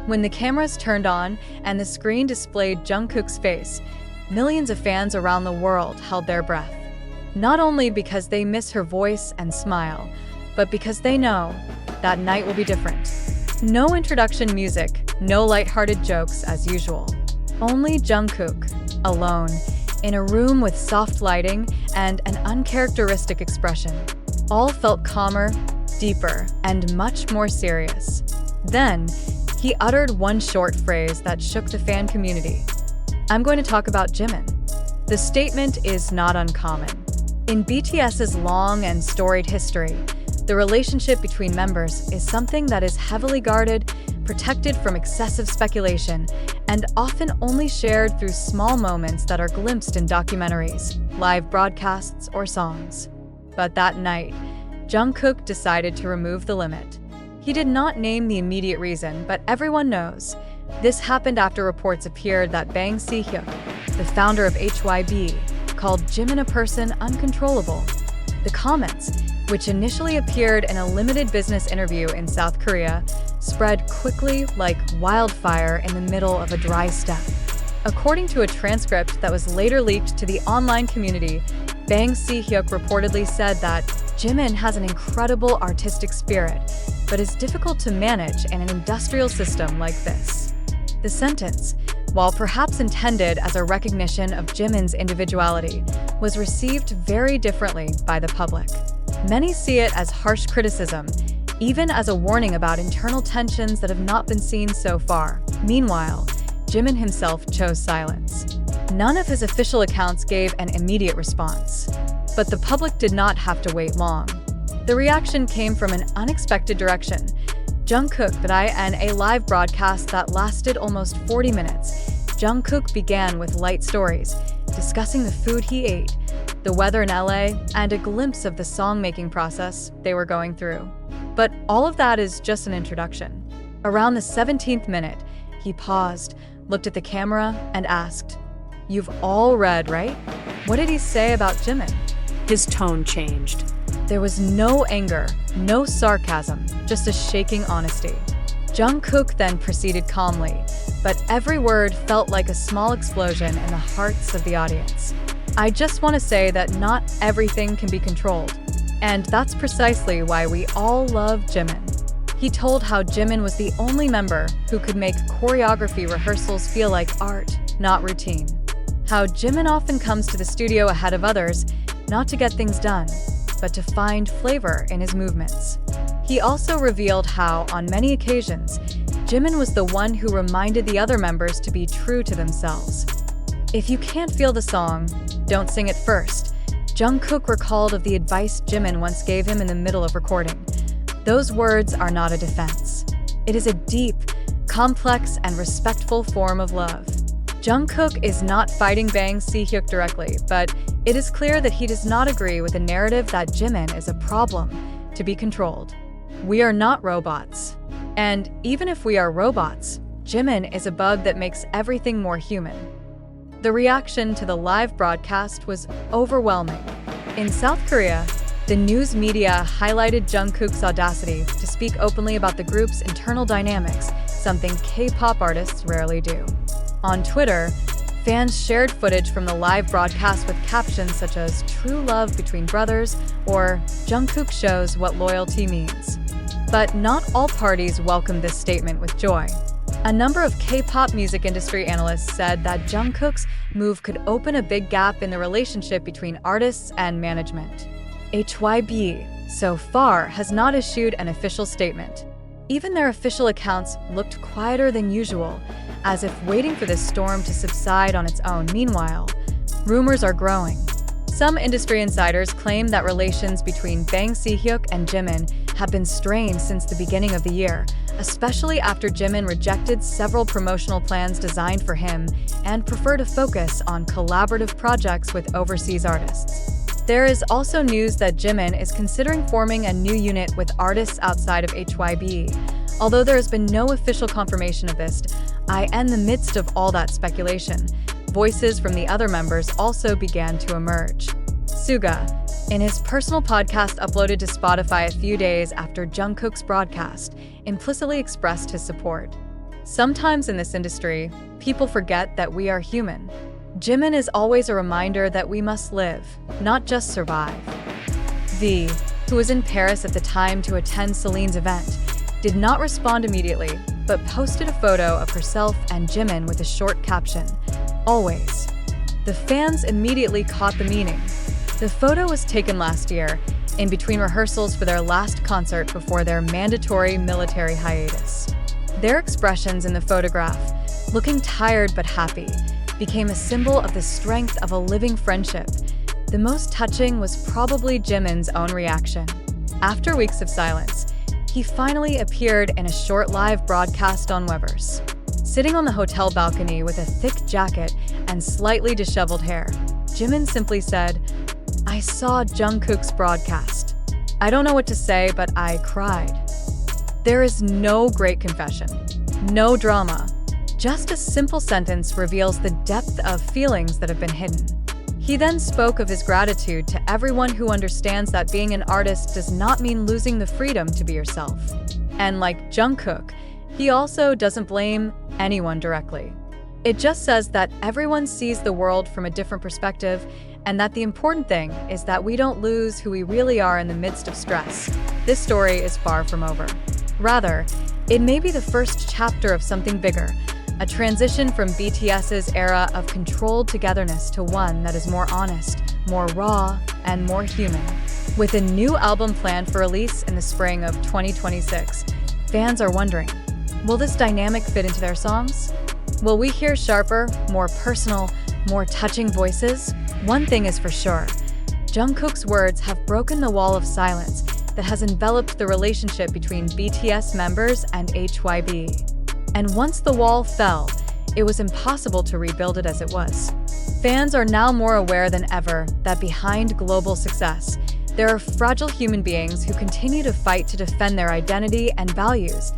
When the cameras turned on and the screen displayed Jungkook's face, millions of fans around the world held their breath. Not only because they miss her voice and smile, but because they know that night will be different. No introduction music, no lighthearted jokes as usual. Only Jungkook, alone, in a room with soft lighting and an uncharacteristic expression. All felt calmer, deeper, and much more serious. Then, he uttered one short phrase that shook the fan community. "I'm going to talk about Jimin." The statement is not uncommon. In BTS's long and storied history, the relationship between members is something that is heavily guarded, protected from excessive speculation, and often only shared through small moments that are glimpsed in documentaries, live broadcasts, or songs. But that night, Jungkook decided to remove the limit. He did not name the immediate reason, but everyone knows. This happened after reports appeared that Bang Si-Hyuk, the founder of HYBE, called Jimin a person uncontrollable. The comments, which initially appeared in a limited business interview in South Korea, spread quickly like wildfire in the middle of a dry steppe. According to a transcript that was later leaked to the online community, Bang Si-Hyuk reportedly said that Jimin has an incredible artistic spirit, but is difficult to manage in an industrial system like this. The sentence, while perhaps intended as a recognition of Jimin's individuality, was received very differently by the public. Many see it as harsh criticism, even as a warning about internal tensions that have not been seen so far. Meanwhile, Jimin himself chose silence. None of his official accounts gave an immediate response. But the public did not have to wait long. The reaction came from an unexpected direction. Jungkook in a live broadcast that lasted almost 40 minutes. Jungkook began with light stories, discussing the food he ate, the weather in LA, and a glimpse of the song-making process they were going through. But all of that is just an introduction. Around the 17th minute, he paused, looked at the camera, and asked, "You've all read, right? What did he say about Jimin?" His tone changed. There was no anger, no sarcasm, just a shaking honesty. Jungkook then proceeded calmly, but every word felt like a small explosion in the hearts of the audience. "I just want to say that not everything can be controlled, and that's precisely why we all love Jimin." He told how Jimin was the only member who could make choreography rehearsals feel like art, not routine. How Jimin often comes to the studio ahead of others, not to get things done, but to find flavor in his movements. He also revealed how, on many occasions, Jimin was the one who reminded the other members to be true to themselves. "If you can't feel the song, don't sing it first," Jungkook recalled of the advice Jimin once gave him in the middle of recording. Those words are not a defense. It is a deep, complex, and respectful form of love. Jungkook is not fighting Bang Si-Hyuk directly, but it is clear that he does not agree with the narrative that Jimin is a problem to be controlled. We are not robots. And even if we are robots, Jimin is a bug that makes everything more human. The reaction to the live broadcast was overwhelming. In South Korea, the news media highlighted Jungkook's audacity to speak openly about the group's internal dynamics, something K-pop artists rarely do. On Twitter, fans shared footage from the live broadcast with captions such as "True love between brothers" or "Jungkook shows what loyalty means." But not all parties welcomed this statement with joy. A number of K-pop music industry analysts said that Jungkook's move could open a big gap in the relationship between artists and management. HYBE, so far, has not issued an official statement. Even their official accounts looked quieter than usual, as if waiting for this storm to subside on its own. Meanwhile, rumors are growing. Some industry insiders claim that relations between Bang Si-Hyuk and Jimin have been strained since the beginning of the year, especially after Jimin rejected several promotional plans designed for him and preferred to focus on collaborative projects with overseas artists. There is also news that Jimin is considering forming a new unit with artists outside of HYBE. Although there has been no official confirmation of this, in the midst of all that speculation, voices from the other members also began to emerge. Suga, in his personal podcast uploaded to Spotify a few days after Jungkook's broadcast, implicitly expressed his support. Sometimes in this industry, people forget that we are human. Jimin is always a reminder that we must live, not just survive. V, who was in Paris at the time to attend Celine's event, did not respond immediately, but posted a photo of herself and Jimin with a short caption, "Always." The fans immediately caught the meaning. The photo was taken last year, in between rehearsals for their last concert before their mandatory military hiatus. Their expressions in the photograph, looking tired but happy, became a symbol of the strength of a living friendship. The most touching was probably Jimin's own reaction. After weeks of silence, he finally appeared in a short live broadcast on Weverse. Sitting on the hotel balcony with a thick jacket and slightly disheveled hair, Jimin simply said, "I saw Jungkook's broadcast. I don't know what to say, but I cried." There is no great confession, no drama. Just a simple sentence reveals the depth of feelings that have been hidden. He then spoke of his gratitude to everyone who understands that being an artist does not mean losing the freedom to be yourself. And like Jungkook, he also doesn't blame anyone directly. It just says that everyone sees the world from a different perspective, and that the important thing is that we don't lose who we really are in the midst of stress. This story is far from over. Rather, it may be the first chapter of something bigger, a transition from BTS's era of controlled togetherness to one that is more honest, more raw, and more human. With a new album planned for release in the spring of 2026, fans are wondering, will this dynamic fit into their songs? Will we hear sharper, more personal, more touching voices? One thing is for sure, Jungkook's words have broken the wall of silence that has enveloped the relationship between BTS members and HYBE. And once the wall fell, it was impossible to rebuild it as it was. Fans are now more aware than ever that behind global success, there are fragile human beings who continue to fight to defend their identity and values.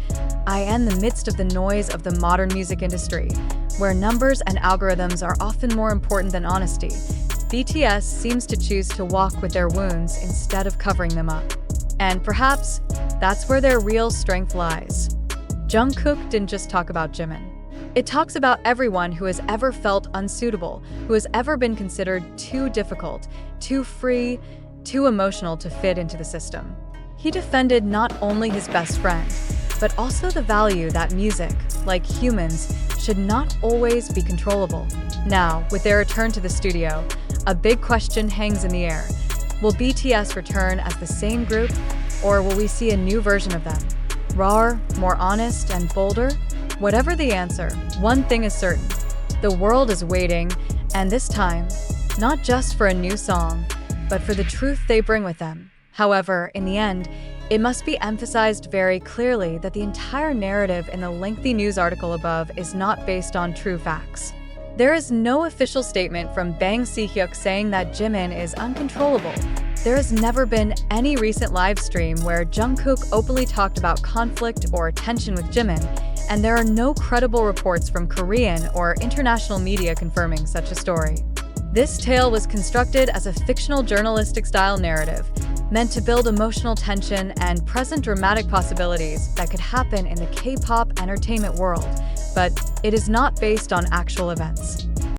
In the midst of the noise of the modern music industry, where numbers and algorithms are often more important than honesty, BTS seems to choose to walk with their wounds instead of covering them up. And perhaps that's where their real strength lies. Jungkook didn't just talk about Jimin. It talks about everyone who has ever felt unsuitable, who has ever been considered too difficult, too free, too emotional to fit into the system. He defended not only his best friend, but also the value that music, like humans, should not always be controllable. Now, with their return to the studio, a big question hangs in the air. Will BTS return as the same group, or will we see a new version of them? Rawer, more honest, and bolder? Whatever the answer, one thing is certain. The world is waiting, and this time, not just for a new song, but for the truth they bring with them. However, in the end, it must be emphasized very clearly that the entire narrative in the lengthy news article above is not based on true facts. There is no official statement from Bang Si-Hyuk saying that Jimin is uncontrollable. There has never been any recent live stream where Jungkook openly talked about conflict or tension with Jimin, and there are no credible reports from Korean or international media confirming such a story. This tale was constructed as a fictional journalistic-style narrative, meant to build emotional tension and present dramatic possibilities that could happen in the K-pop entertainment world, but it is not based on actual events.